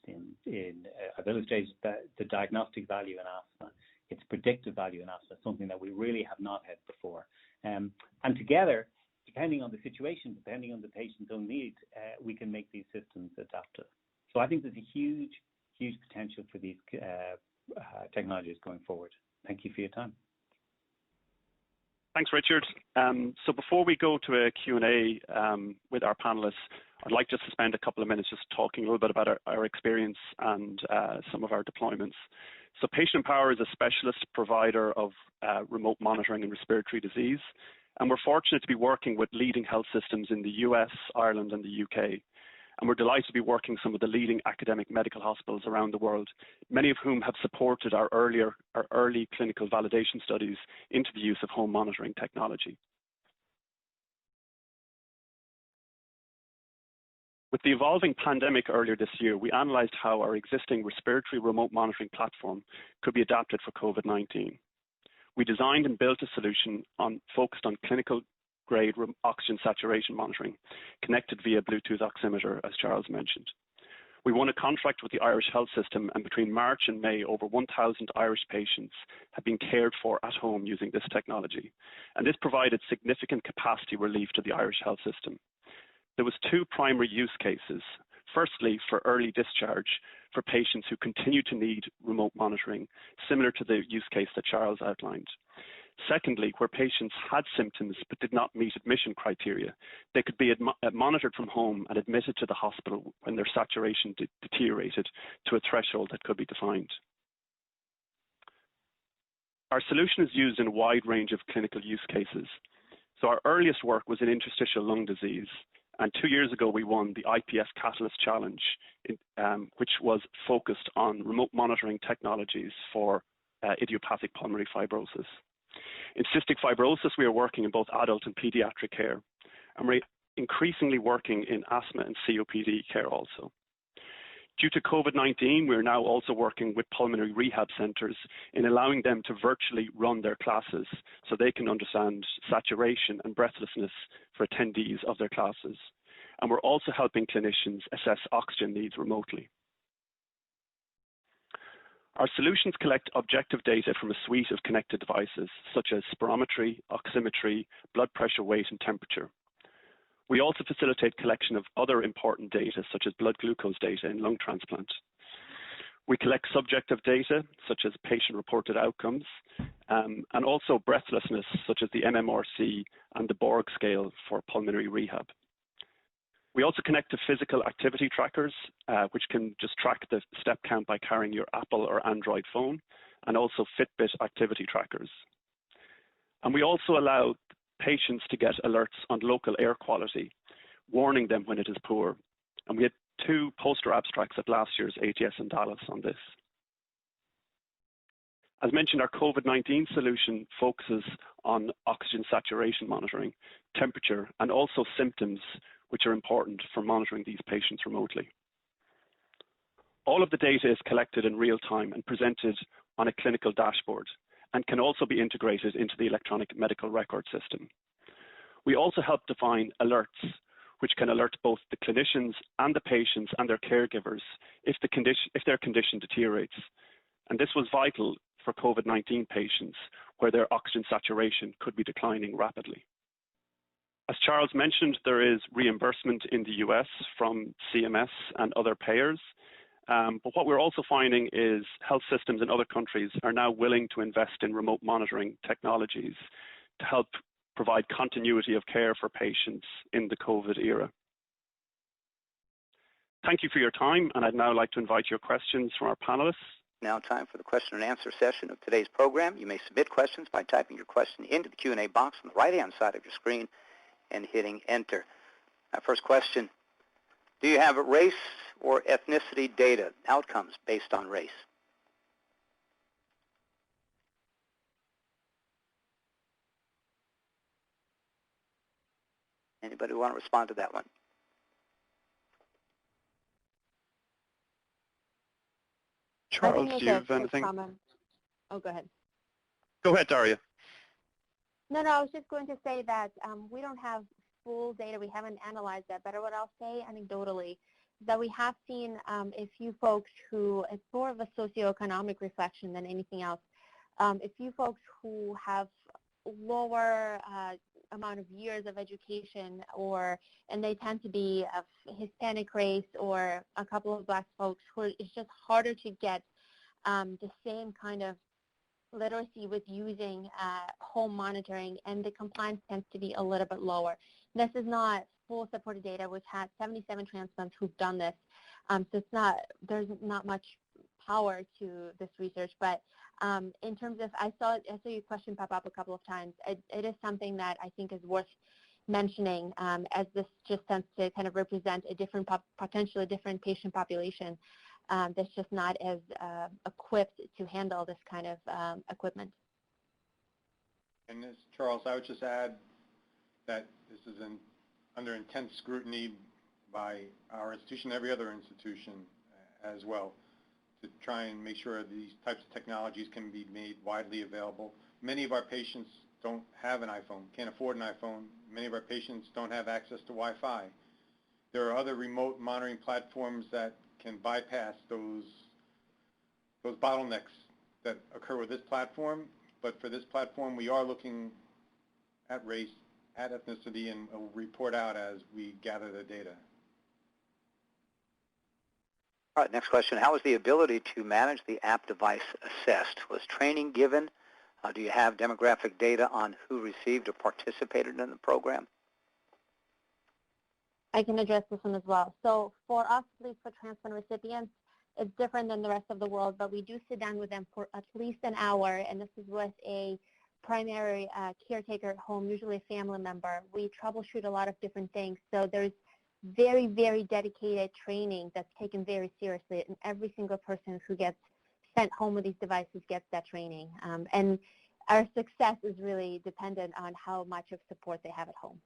I've illustrated the diagnostic value in asthma. its predictive value in asthma, something that we really have not had before. And together, depending on the situation, depending on the patient's own needs, we can make these systems adaptive. So I think there's a huge potential for these technologies going forward. Thank you for your time. Thanks, Richard. So before we go to a Q&A with our panelists, I'd like just to spend a couple of minutes just talking a little bit about our experience and some of our deployments. So patientMpower is a specialist provider of remote monitoring in respiratory disease, and we're fortunate to be working with leading health systems in the US, Ireland, and the UK. And we're delighted to be working with some of the leading academic medical hospitals around the world, many of whom have supported our early clinical validation studies into the use of home monitoring technology. With the evolving pandemic earlier this year, we analyzed how our existing respiratory remote monitoring platform could be adapted for COVID-19. We designed and built a solution focused on clinical grade oxygen saturation monitoring, connected via Bluetooth oximeter, as Charles mentioned. We won a contract with the Irish Health System, and between March and May, over 1,000 Irish patients have been cared for at home using this technology. And this provided significant capacity relief to the Irish Health System. There was two primary use cases. Firstly, for early discharge for patients who continue to need remote monitoring, similar to the use case that Charles outlined. Secondly, where patients had symptoms but did not meet admission criteria, they could be monitored from home and admitted to the hospital when their saturation deteriorated to a threshold that could be defined. Our solution is used in a wide range of clinical use cases. So our earliest work was in interstitial lung disease, and 2 years ago we won the IPS Catalyst Challenge, which was focused on remote monitoring technologies for idiopathic pulmonary fibrosis. In cystic fibrosis, we are working in both adult and pediatric care, and we're increasingly working in asthma and COPD care also. Due to COVID-19, we're now also working with pulmonary rehab centers in allowing them to virtually run their classes so they can understand saturation and breathlessness for attendees of their classes. And we're also helping clinicians assess oxygen needs remotely. Our solutions collect objective data from a suite of connected devices, such as spirometry, oximetry, blood pressure, weight, and temperature. We also facilitate collection of other important data, such as blood glucose data in lung transplant. We collect subjective data, such as patient-reported outcomes, and also breathlessness, such as the MMRC and the Borg scale for pulmonary rehab. We also connect to physical activity trackers, which can just track the step count by carrying your Apple or Android phone, and also Fitbit activity trackers. And we also allow patients to get alerts on local air quality, warning them when it is poor. And we had 2 poster abstracts at last year's ATS in Dallas on this. As mentioned, our COVID-19 solution focuses on oxygen saturation monitoring, temperature, and also symptoms, which are important for monitoring these patients remotely. All of the data is collected in real time and presented on a clinical dashboard, and can also be integrated into the electronic medical record system. We also help define alerts, which can alert both the clinicians and the patients and their caregivers if their condition deteriorates. And this was vital for COVID-19 patients, where their oxygen saturation could be declining rapidly. As Charles mentioned, there is reimbursement in the US from CMS and other payers. But what we're also finding is health systems in other countries are now willing to invest in remote monitoring technologies to help provide continuity of care for patients in the COVID era. Thank you for your time, and I'd now like to invite your questions from our panelists. Now time for the question and answer session of today's program. You may submit questions by typing your question into the Q&A box on the right-hand side of your screen and hitting enter. Our first question: do you have race or ethnicity data, outcomes based on race? Anybody want to respond to that one? Charles, do you have anything? Oh, go ahead. Go ahead, Daria. No, I was just going to say that we don't have full data. We haven't analyzed that. But what I'll say anecdotally is that we have seen a few folks who, it's more of a socioeconomic reflection than anything else, if you folks who have lower amount of years of education, and they tend to be of Hispanic race or a couple of Black folks who it's just harder to get the same kind of literacy with using home monitoring, and the compliance tends to be a little bit lower. This is not full supported data. We've had 77 transplants who've done this, so there's not much power to this research, but in terms of, I saw your question pop up a couple of times. It is something that I think is worth mentioning, as this just tends to kind of represent a different, potentially different patient population that's just not as equipped to handle this kind of equipment. And this, Charles, I would just add that this is under intense scrutiny by our institution, every other institution as well, to try and make sure these types of technologies can be made widely available. Many of our patients don't have an iPhone, can't afford an iPhone. Many of our patients don't have access to Wi-Fi. There are other remote monitoring platforms that can bypass those bottlenecks that occur with this platform. But for this platform, we are looking at race, at ethnicity, and we'll report out as we gather the data. All right, next question. How is the ability to manage the app device assessed? Was training given? Do you have demographic data on who received or participated in the program? I can address this one as well. So for us, at least for transplant recipients, it's different than the rest of the world, but we do sit down with them for at least an hour, and this is with a primary caretaker at home, usually a family member. We troubleshoot a lot of different things. So there's very, very dedicated training that's taken very seriously, and every single person who gets sent home with these devices gets that training. And our success is really dependent on how much of support they have at home.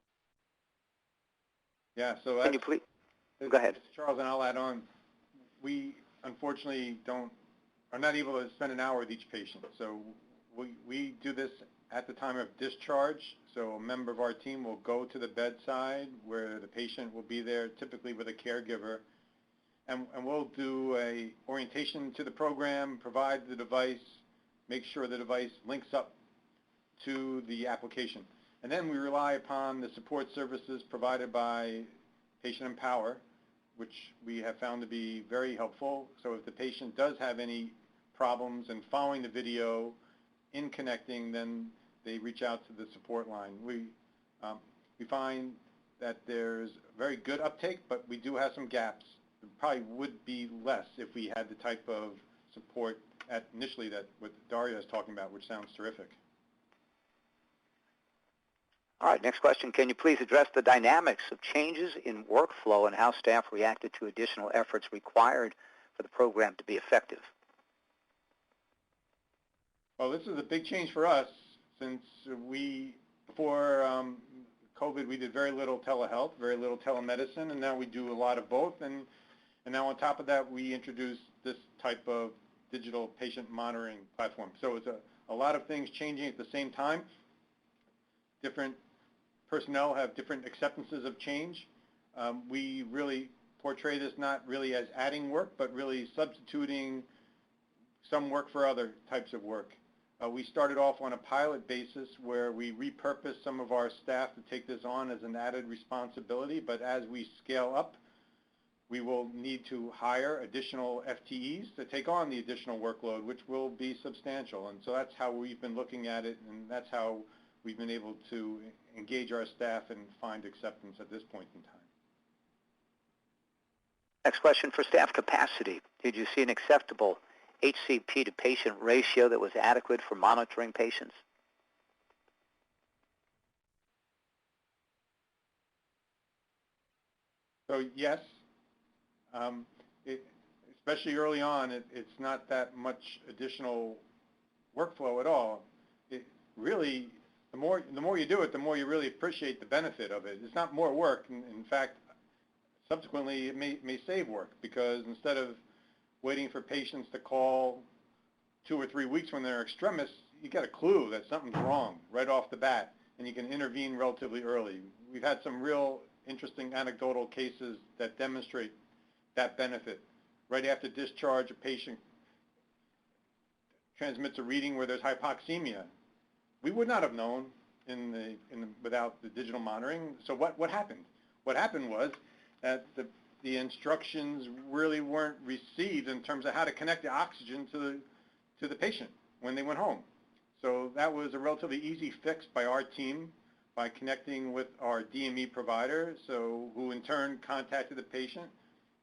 Yeah, so Can you please go ahead, Charles, and I'll add on. We unfortunately are not able to spend an hour with each patient. So we do this at the time of discharge. So a member of our team will go to the bedside where the patient will be there, typically with a caregiver, and we'll do a orientation to the program, provide the device, make sure the device links up to the application. And then we rely upon the support services provided by patientMpower, which we have found to be very helpful. So if the patient does have any problems in following the video, in connecting, then they reach out to the support line. We find that there's very good uptake, but we do have some gaps. It probably would be less if we had the type of support initially that what Daria is talking about, which sounds terrific. All right, next question. Can you please address the dynamics of changes in workflow and how staff reacted to additional efforts required for the program to be effective? Well, this is a big change for us since before COVID, we did very little telehealth, very little telemedicine, and now we do a lot of both. And now on top of that, we introduced this type of digital patient monitoring platform. So it's a lot of things changing at the same time. Different personnel have different acceptances of change. We really portray this not really as adding work, but really substituting some work for other types of work. We started off on a pilot basis where we repurposed some of our staff to take this on as an added responsibility, but as we scale up, we will need to hire additional FTEs to take on the additional workload, which will be substantial. And so that's how we've been looking at it, and that's how we've been able to engage our staff and find acceptance at this point in time. Next question for staff capacity. Did you see an acceptable HCP to patient ratio that was adequate for monitoring patients? So yes, especially early on, it's not that much additional workflow at all. It really, the more you do it, the more you really appreciate the benefit of it. It's not more work. In fact, subsequently, it may save work, because instead of waiting for patients to call 2 or 3 weeks when they're extremists, you get a clue that something's wrong right off the bat, and you can intervene relatively early. We've had some real interesting anecdotal cases that demonstrate that benefit. Right after discharge, a patient transmits a reading where there's hypoxemia. We would not have known without the digital monitoring. So what happened? What happened was that the instructions really weren't received in terms of how to connect the oxygen to the patient when they went home. So that was a relatively easy fix by our team by connecting with our DME provider, who in turn contacted the patient,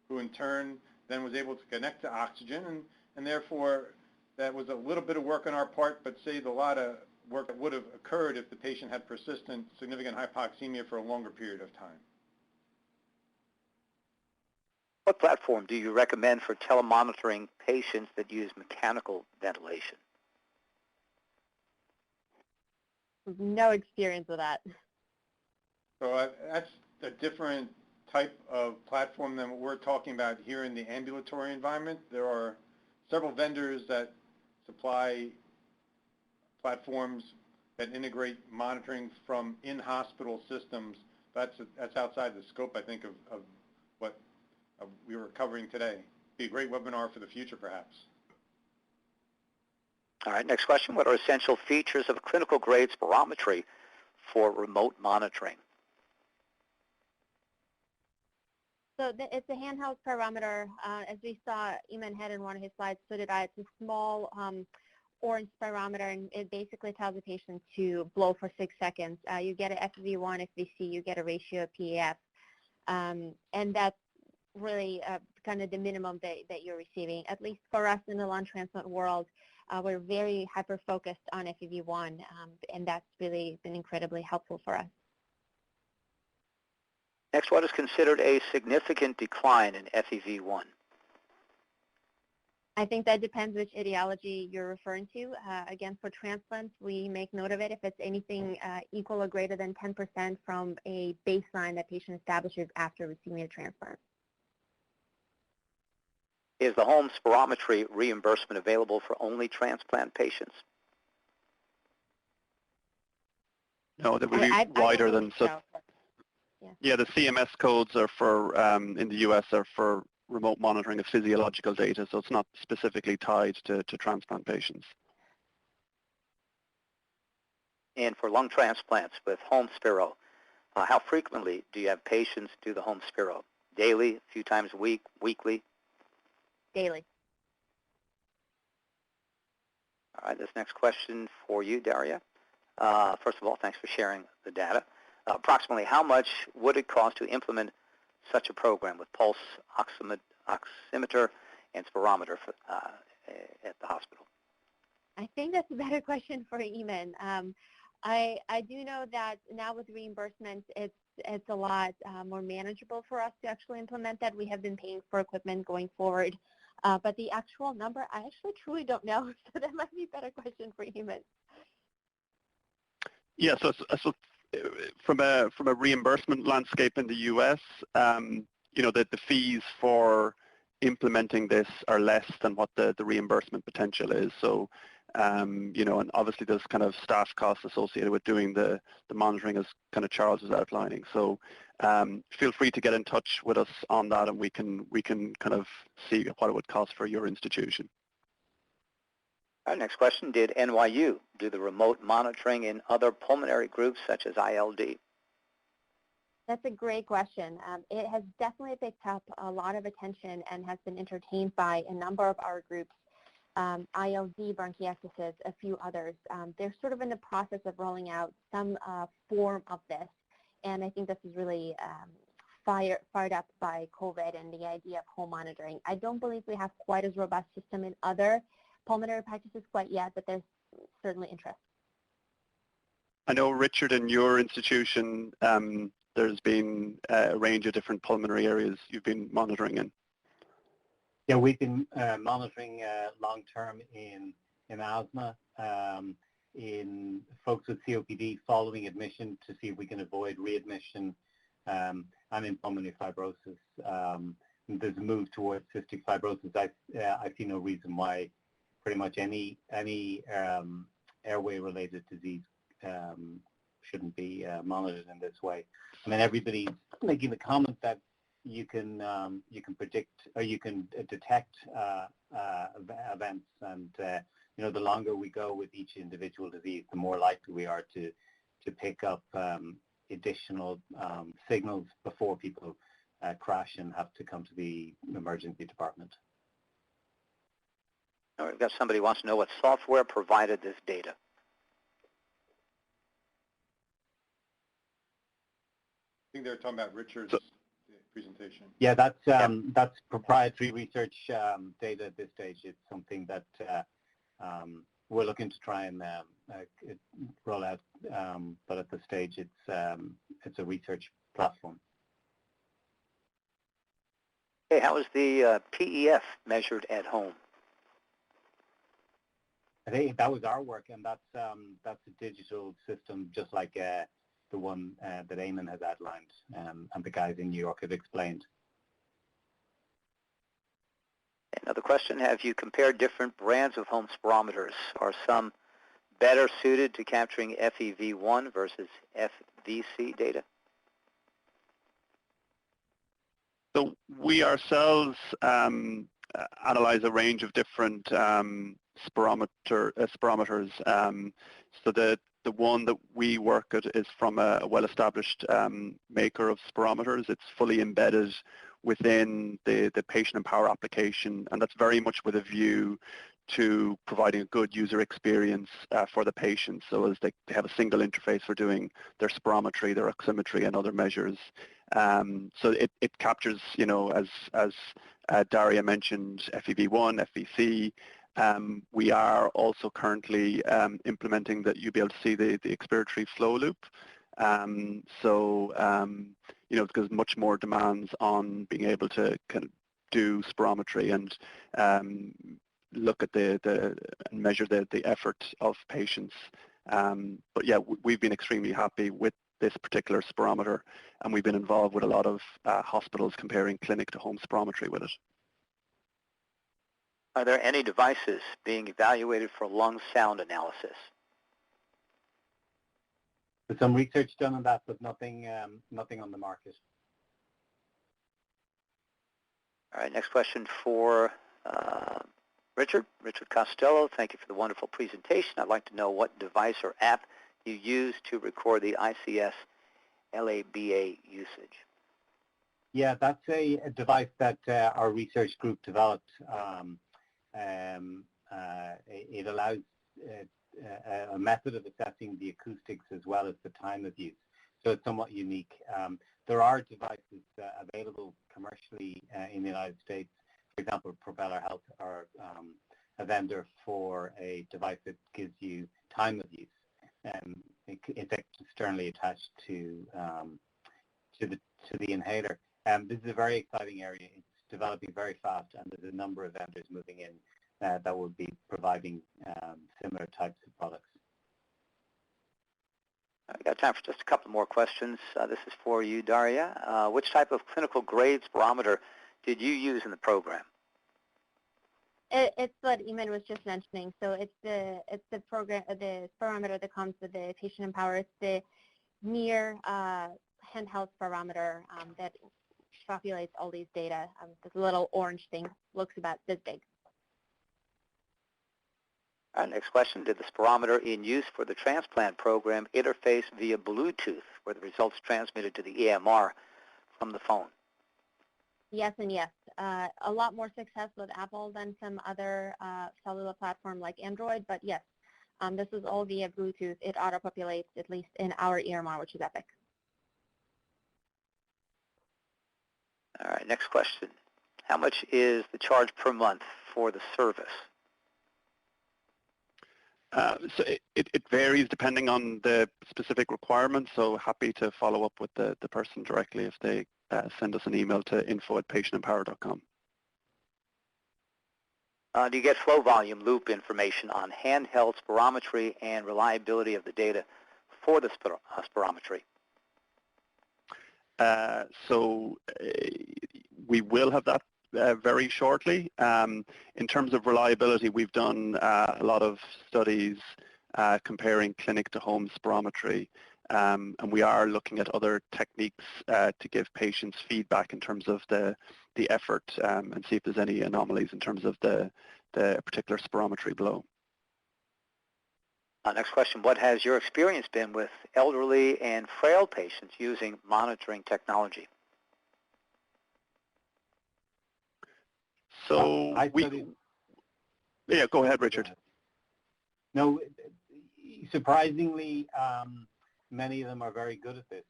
who in turn then was able to connect to oxygen, and therefore that was a little bit of work on our part, but saved a lot of work that would have occurred if the patient had persistent significant hypoxemia for a longer period of time. What platform do you recommend for telemonitoring patients that use mechanical ventilation? No experience with that. So that's a different type of platform than what we're talking about here in the ambulatory environment. There are several vendors that supply platforms that integrate monitoring from in-hospital systems. That's outside the scope, I think, of what we were covering today. Be a great webinar for the future, perhaps. All right, next question. What are essential features of clinical grade spirometry for remote monitoring? So it's a handheld spirometer. As we saw, Eamon had in one of his slides, so did I. It's a small orange spirometer, and it basically tells the patient to blow for 6 seconds. You get a FEV1, FVC, you get a ratio of PAF, and that's really kind of the minimum that you're receiving. At least for us in the lung transplant world, we're very hyper-focused on FEV1, and that's really been incredibly helpful for us. Next, what is considered a significant decline in FEV1? I think that depends which etiology you're referring to. Again, for transplants, we make note of it if it's anything equal or greater than 10% from a baseline that patient establishes after receiving a transplant. Is the home spirometry reimbursement available for only transplant patients? No, that would be wider than so. Yeah, the CMS codes are for in the US are for remote monitoring of physiological data, so it's not specifically tied to transplant patients. And for lung transplants with home spiro, how frequently do you have patients do the home spiro? Daily, a few times a week, weekly? Daily. All right, this next question for you, Daria. First of all, thanks for sharing the data. Approximately how much would it cost to implement such a program with pulse oximeter and spirometer at the hospital? I think that's a better question for Eamon. I do know that now with reimbursement, it's a lot more manageable for us to actually implement that. We have been paying for equipment going forward. But the actual number, I actually truly don't know, so that might be a better question for Eamon. Yeah, so from a reimbursement landscape in the U.S., you know, the fees for implementing this are less than what the reimbursement potential is. So, you know, and obviously there's kind of staff costs associated with doing the monitoring, as kind of Charles was outlining. So feel free to get in touch with us on that, and we can kind of see what it would cost for your institution. Our next question, did NYU do the remote monitoring in other pulmonary groups such as ILD? That's a great question. It has definitely picked up a lot of attention and has been entertained by a number of our groups, ILD, bronchiectasis, a few others. They're sort of in the process of rolling out some form of this, and I think this is really fired up by COVID and the idea of home monitoring. I don't believe we have quite as robust system in other pulmonary practices quite yet, but there's certainly interest. I know, Richard, in your institution, there's been a range of different pulmonary areas you've been monitoring in. Yeah, we've been monitoring long-term in asthma, in folks with COPD following admission to see if we can avoid readmission, and in pulmonary fibrosis. There's a move towards cystic fibrosis. I see no reason why pretty much any airway-related disease shouldn't be monitored in this way. I mean, everybody's making the comment that you can predict or you can detect events, and the longer we go with each individual disease, the more likely we are to pick up additional signals before people crash and have to come to the emergency department. Now we've got somebody who wants to know what software provided this data. I think they're talking about Richard's presentation. Yeah, that's proprietary research data at this stage. It's something that we're looking to try and roll out, but at this stage it's a research platform. Okay, how is the PEF measured at home? I think that was our work, and that's a digital system just like the one that Eamon has outlined and the guys in New York have explained. Another question, have you compared different brands of home spirometers? Are some better suited to capturing FEV1 versus FVC data? So we ourselves analyze a range of different spirometers. So the one that we work at is from a well-established maker of spirometers. It's fully embedded within the patientMpower application, and that's very much with a view to providing a good user experience for the patient, so as they have a single interface for doing their spirometry, their oximetry, and other measures. So it captures, as Daria mentioned, FEV1, FVC. We are also currently implementing that you'll be able to see the expiratory flow loop. Because much more demands on being able to kind of do spirometry and look at and measure the effort of patients. But yeah, we've been extremely happy with this particular spirometer, and we've been involved with a lot of hospitals comparing clinic to home spirometry with it. Are there any devices being evaluated for lung sound analysis? There's some research done on that, but nothing on the market. All right, next question for Richard Costello. Thank you for the wonderful presentation. I'd like to know what device or app you use to record the ICS LABA usage. Yeah, that's a device that our research group developed. It allows a method of assessing the acoustics as well as the time of use. So it's somewhat unique. There are devices available commercially in the United States. For example, Propeller Health are a vendor for a device that gives you time of use. It's externally attached to the inhaler. This is a very exciting area. It's developing very fast, and there's a number of vendors moving in that will be providing similar types of products. We've got time for just a couple more questions. This is for you, Daria. Which type of clinical grade spirometer did you use in the program? It's what Eamon was just mentioning. So it's the spirometer that comes with the patientMpower. It's the near handheld spirometer that populates all these data. This little orange thing looks about this big. All right, next question. Did the spirometer in use for the transplant program interface via Bluetooth, where the results transmitted to the EMR from the phone? Yes and yes. A lot more success with Apple than some other cellular platform like Android, but yes, this is all via Bluetooth. It auto-populates, at least in our EMR, which is Epic. All right, next question. How much is the charge per month for the service? So it varies depending on the specific requirements, so happy to follow up with the person directly if they send us an email to info@patientMpower.com. Do you get flow volume loop information on handheld spirometry and reliability of the data for the spirometry? So we will have that very shortly. In terms of reliability, we've done a lot of studies comparing clinic to home spirometry, and we are looking at other techniques to give patients feedback in terms of the effort and see if there's any anomalies in terms of the particular spirometry blow. Next question, what has your experience been with elderly and frail patients using monitoring technology? So yeah, go ahead, Richard. No, surprisingly, many of them are very good at this.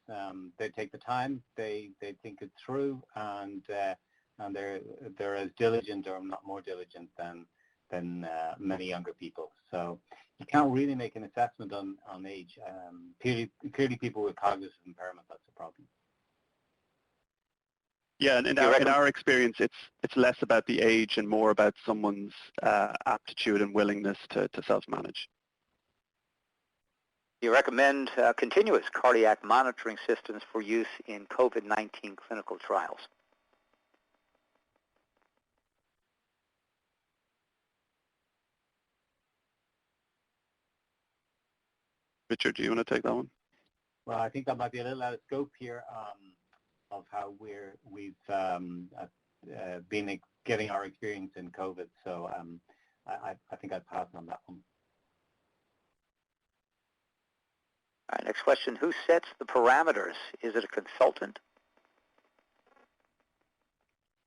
They take the time, they think it through, and they're as diligent, or not more diligent than many younger people. So you can't really make an assessment on age. Clearly, people with cognitive impairment, that's a problem. Yeah, and in our experience, it's less about the age and more about someone's aptitude and willingness to self-manage. You recommend continuous cardiac monitoring systems for use in COVID-19 clinical trials. Richard, do you want to take that one? Well, I think that might be a little out of scope here of how we've been getting our experience in COVID. So I think I'd pass on that one. All right, next question. Who sets the parameters? Is it a consultant?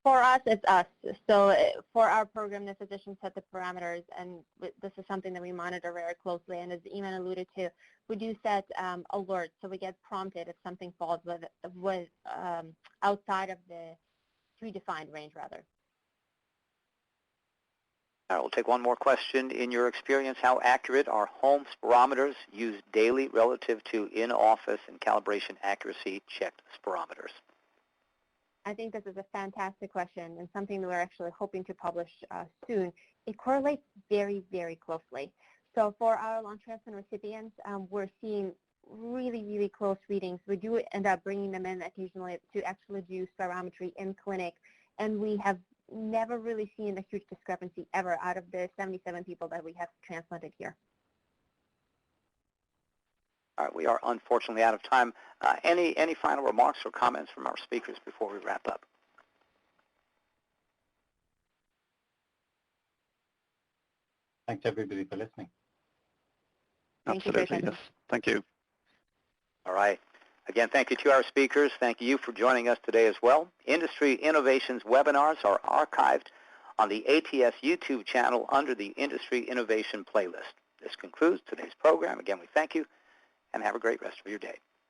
For us, it's us. So for our program, the physicians set the parameters, and this is something that we monitor very closely. And as Eamon alluded to, we do set alerts, so we get prompted if something falls with outside of the predefined range, rather. All right, we'll take one more question. In your experience, how accurate are home spirometers used daily relative to in-office and calibration accuracy checked spirometers? I think this is a fantastic question and something that we're actually hoping to publish soon. It correlates very, very closely. So for our lung transplant recipients, we're seeing really, really close readings. We do end up bringing them in occasionally to actually do spirometry in clinic, and we have never really seen a huge discrepancy ever out of the 77 people that we have transplanted here. All right, we are unfortunately out of time. Any final remarks or comments from our speakers before we wrap up? Thanks, everybody, for listening. Absolutely, yes. Thank you. All right. Again, thank you to our speakers. Thank you for joining us today as well. Industry Innovations webinars are archived on the ATS YouTube channel under the Industry Innovation playlist. This concludes today's program. Again, we thank you, and have a great rest of your day.